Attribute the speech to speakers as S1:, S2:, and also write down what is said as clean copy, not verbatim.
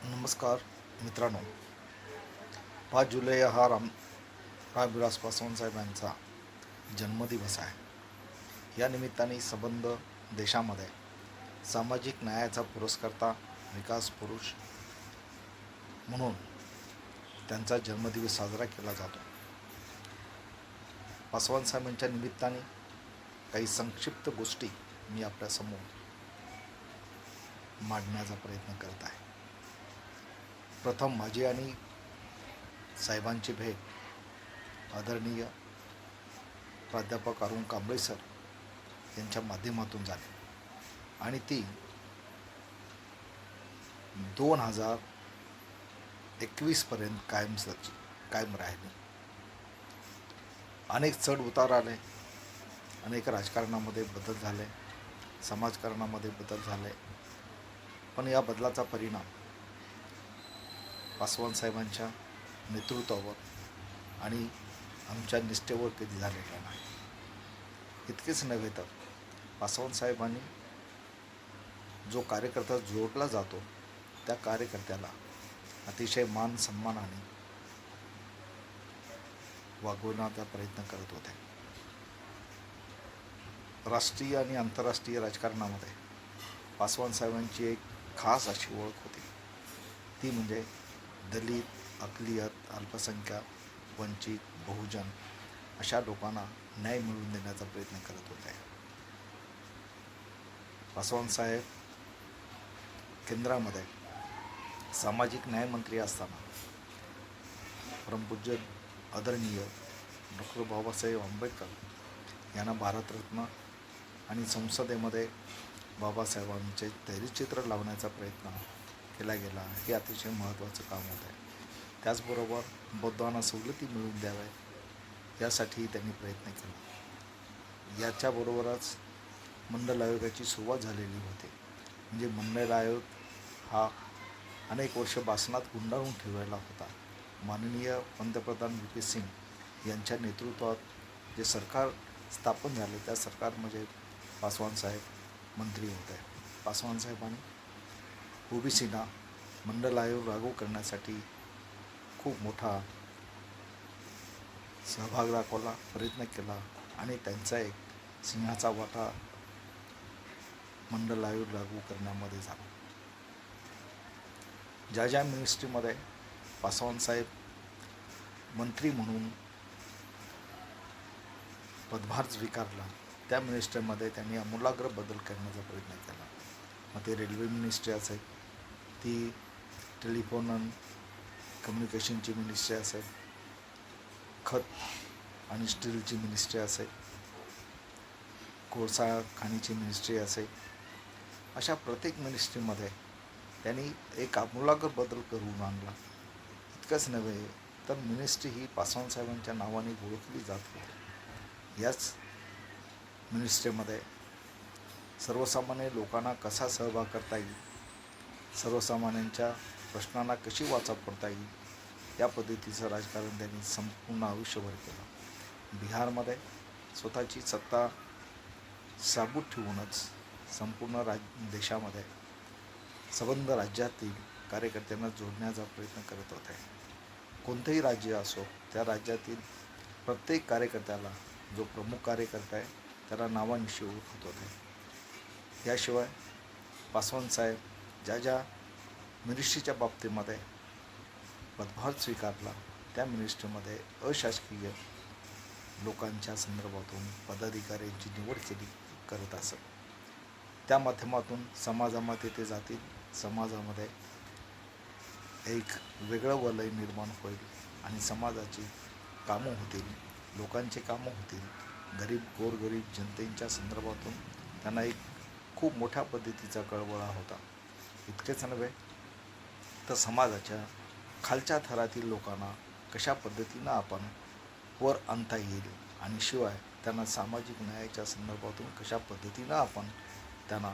S1: नमस्कार मित्रांनो. 5 जुलै हा रामविलास पासवान साहेबांचा जन्मदिवस आहे. या निमित्ताने संबंध देशामध्ये सामाजिक न्यायाचा पुरस्कर्ता, विकास पुरुष म्हणून त्यांचा जन्मदिवस साजरा केला जातो. पासवान साहेबांच्या निमित्ताने काही संक्षिप्त गोष्टी मी आपल्यासमोर मांडण्याचा प्रयत्न करत आहे. प्रथम माझी आणि साहेबांची भेट आदरणीय प्राध्यापक अरुण कांबळे सर यांच्या माध्यमातून झाली आणि ती 2021पर्यंत कायम राहिली. अनेक चढ उतार आले, अनेक राजकारणामध्ये बदल झाले, समाजकारणामध्ये बदल झाले, पण या बदलाचा परिणाम पासवान साहेबांच्या नेतृत्वावर आणि आमच्या निष्ठेवर कधी झालेला नाही. इतकेच नव्हे तर पासवान साहेबांनी जो कार्यकर्ता जोडला जातो त्या कार्यकर्त्याला अतिशय मान सन्मानाने वागवण्याचा प्रयत्न करत होते. राष्ट्रीय आणि आंतरराष्ट्रीय राजकारणामध्ये पासवान साहेबांची एक खास अशी ओळख होती. ती म्हणजे दलित, अकलियत, अल्पसंख्याक, वंचित, बहुजन अशा लोकांना न्याय मिळवून देण्याचा प्रयत्न करत होते. पासवान साहेब केंद्रामध्ये सामाजिक न्यायमंत्री असताना परमपूज्य आदरणीय डॉक्टर बाबासाहेब आंबेडकर यांना भारतरत्न आणि संसदेमध्ये बाबासाहेबांचे तैलचित्र लावण्याचा प्रयत्न केला गेला. हे अतिशय महत्त्वाचं काम होतं. त्याचबरोबर बौद्धांना सवलती मिळवून द्याव्यात यासाठीही त्यांनी प्रयत्न केला. याच्याबरोबरच मंडल आयोगाची सुरुवात झालेली होती. म्हणजे मंडल आयोग हा अनेक वर्ष बासनात गुंडाळून ठेवलेला होता. माननीय पंतप्रधान व्ही.पी. सिंग यांच्या नेतृत्वात जे सरकार स्थापन झाले त्या सरकारमध्ये पासवान साहेब मंत्री होते. पासवान साहेबांनी ओबीसीना मंडल आयोग लागू करण्यासाठी खूप मोठा सहभाग दाखवला, प्रयत्न केला आणि त्यांचा एक सिंहाचा वाटा मंडल आयोग लागू करण्यामध्ये झाला. ज्या मिनिस्ट्रीमध्ये पासवान साहेब मंत्री म्हणून पदभार स्वीकारला त्या मिनिस्ट्रीमध्ये त्यांनी आमूलाग्र बदल करण्याचा प्रयत्न केला. मग ते रेल्वे मिनिस्ट्री असेल, ती टेलिफोन अँड कम्युनिकेशनची मिनिस्ट्री असेल, खत आणि स्टीलची मिनिस्ट्री असेल, कोळसा खाणीची मिनिस्ट्री असेल, अशा प्रत्येक मिनिस्ट्रीमध्ये त्यांनी एक आमूलाग्र बदल करून आणला. इतकंच नव्हे तर मिनिस्ट्री ही पासवान साहेबांच्या नावाने ओळखली जात होती. याच मिनिस्ट्रीमध्ये सर्वसामान्य लोकांना कसा सहभाग करता येईल, सर्वसामान्यांच्या प्रश्नांना कशी वाचा पडता येईल या पद्धतीचं राजकारण त्यांनी संपूर्ण आयुष्यभर केलं. बिहारमध्ये स्वतःची सत्ता साबूत ठेवूनच संपूर्ण देशामध्ये संबंध राज्यातील कार्यकर्त्यांना जोडण्याचा प्रयत्न करत होते. कोणतेही राज्य असो त्या राज्यातील प्रत्येक कार्यकर्त्याला जो प्रमुख कार्यकर्ता आहे त्याला नावानिशी ओळखत होते. याशिवाय पासवान साहेब ज्या मिनिस्ट्रीच्या बाबतीमध्ये पदभार स्वीकारला त्या मिनिस्ट्रीमध्ये अशासकीय लोकांच्या संदर्भातून पदाधिकाऱ्यांची निवड करत असत. त्या माध्यमातून समाजामध्ये ते जातील, समाजामध्ये एक वेगळं वलय निर्माण होईल आणि समाजाची कामं होतील, लोकांची कामं होतील. गोरगरीब जनतेच्या संदर्भातून त्यांना एक खूप मोठ्या पद्धतीचा कळवळा होता. इतकेच नव्हे तर समाजाच्या खालच्या थरातील लोकांना कशा पद्धतीनं आपण वर आणता येईल आणि शिवाय त्यांना सामाजिक न्यायाच्या संदर्भातून कशा पद्धतीनं आपण त्यांना